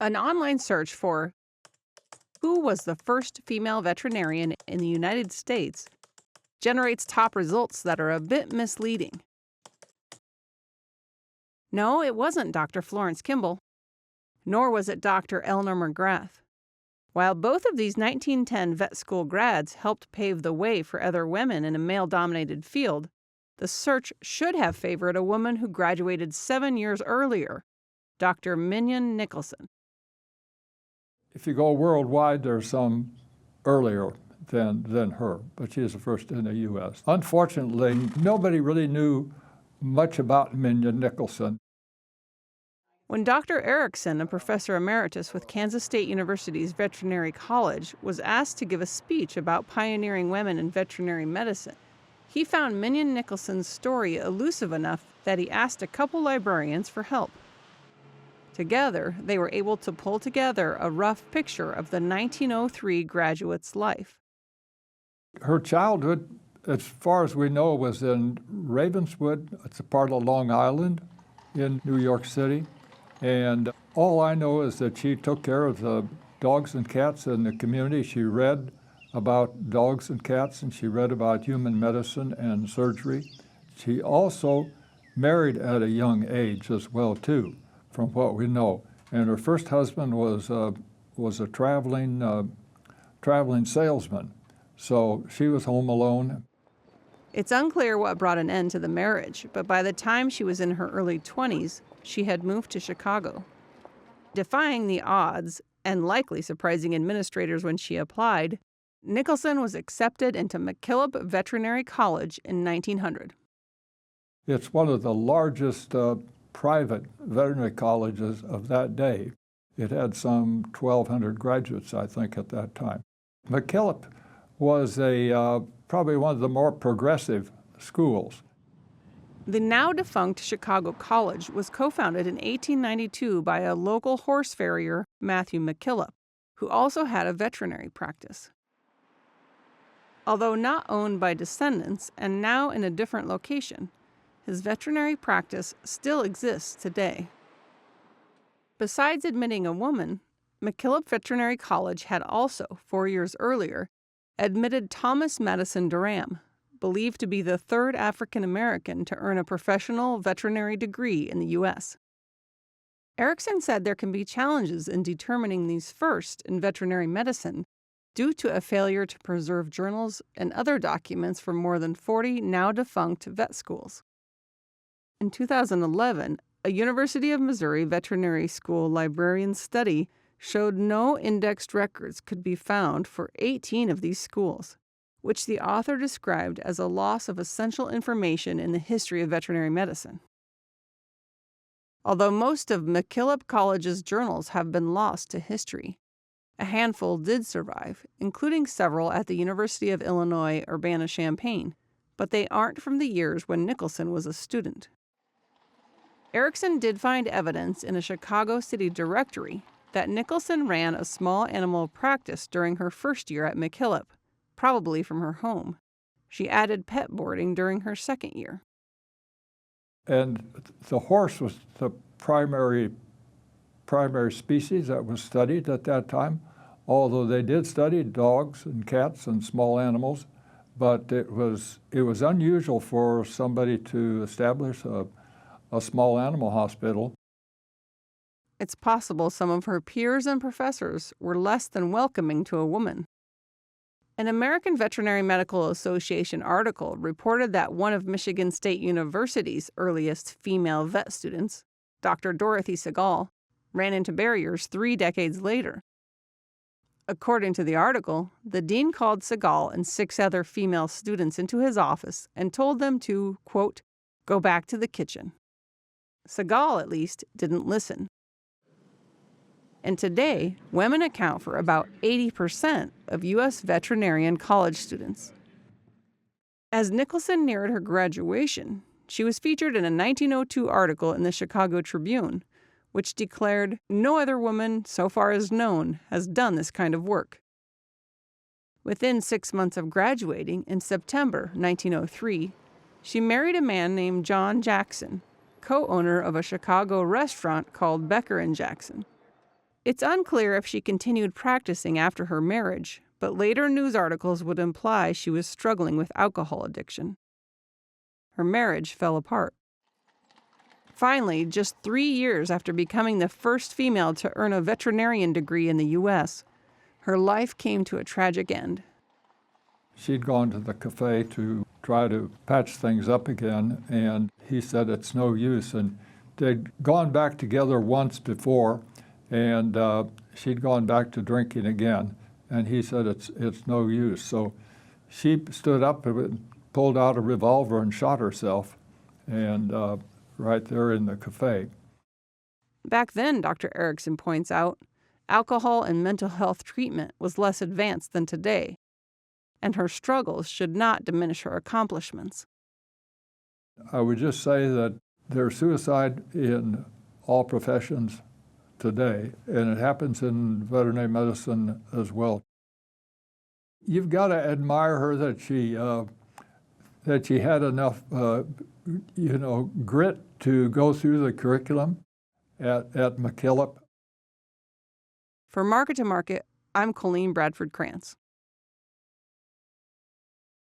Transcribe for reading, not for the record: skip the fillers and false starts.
An online search for who was the first female veterinarian in the United States generates top results that are a bit misleading. No, it wasn't Dr. Florence Kimball, nor was it Dr. Eleanor McGrath. While both of these 1910 vet school grads helped pave the way for other women in a male-dominated field, the search should have favored a woman who graduated 7 years earlier, Dr. Mignon Nicholson. If you go worldwide, there's some earlier than her, but she is the first in the U.S. Unfortunately, nobody really knew much about Mignon Nicholson. When Dr. Erickson, a professor emeritus with Kansas State University's Veterinary College, was asked to give a speech about pioneering women in veterinary medicine, he found Mignon Nicholson's story elusive enough that he asked a couple librarians for help. Together, they were able to pull together a rough picture of the 1903 graduate's life. Her childhood, as far as we know, was in Ravenswood. It's a part of Long Island in New York City. And all I know is that she took care of the dogs and cats in the community. She read about dogs and cats, and she read about human medicine and surgery. She also married at a young age as well, too, from what we know. And her first husband was a traveling salesman. So she was home alone. It's unclear what brought an end to the marriage, but by the time she was in her early 20s, she had moved to Chicago. Defying the odds, and likely surprising administrators when she applied, Nicholson was accepted into McKillop Veterinary College in 1900. It's one of the largest private veterinary colleges of that day. It had some 1,200 graduates, I think, at that time. McKillop was probably one of the more progressive schools. The now-defunct Chicago College was co-founded in 1892 by a local horse farrier, Matthew McKillop, who also had a veterinary practice. Although not owned by descendants and now in a different location, his veterinary practice still exists today. Besides admitting a woman, McKillop Veterinary College had also, 4 years earlier, admitted Thomas Madison Durham, believed to be the third African American to earn a professional veterinary degree in the U.S. Erickson said there can be challenges in determining these first in veterinary medicine due to a failure to preserve journals and other documents from more than 40 now-defunct vet schools. In 2011, a University of Missouri Veterinary School librarian study showed no indexed records could be found for 18 of these schools, which the author described as a loss of essential information in the history of veterinary medicine. Although most of McKillop College's journals have been lost to history, a handful did survive, including several at the University of Illinois Urbana-Champaign, but they aren't from the years when Nicholson was a student. Erickson did find evidence in a Chicago City directory that Nicholson ran a small animal practice during her first year at McKillop, probably from her home. She added pet boarding during her second year. And the horse was the primary species that was studied at that time, although they did study dogs and cats and small animals, but it was unusual for somebody to establish a small animal hospital. It's possible some of her peers and professors were less than welcoming to a woman. An American Veterinary Medical Association article reported that one of Michigan State University's earliest female vet students, Dr. Dorothy Segal, ran into barriers 3 decades later. According to the article, the dean called Segal and 6 other female students into his office and told them to, quote, go back to the kitchen. Segal, at least, didn't listen. And today, women account for about 80% of U.S. veterinarian college students. As Nicholson neared her graduation, she was featured in a 1902 article in the Chicago Tribune, which declared no other woman, so far as known, has done this kind of work. Within 6 months of graduating, in September 1903, she married a man named John Jackson, co-owner of a Chicago restaurant called Becker and Jackson. It's unclear if she continued practicing after her marriage, but later news articles would imply she was struggling with alcohol addiction. Her marriage fell apart. Finally, just 3 years after becoming the first female to earn a veterinarian degree in the U.S., her life came to a tragic end. She'd gone to the cafe to try to patch things up again, and he said it's no use. And they'd gone back together once before, and she'd gone back to drinking again, and he said it's no use. So she stood up and pulled out a revolver and shot herself, and right there in the cafe. Back then, Dr. Erickson points out, alcohol and mental health treatment was less advanced than today, and her struggles should not diminish her accomplishments. I would just say that there's suicide in all professions today, and it happens in veterinary medicine as well. You've got to admire her that she had enough, grit to go through the curriculum at McKillop. For Market to Market, I'm Colleen Bradford Krantz.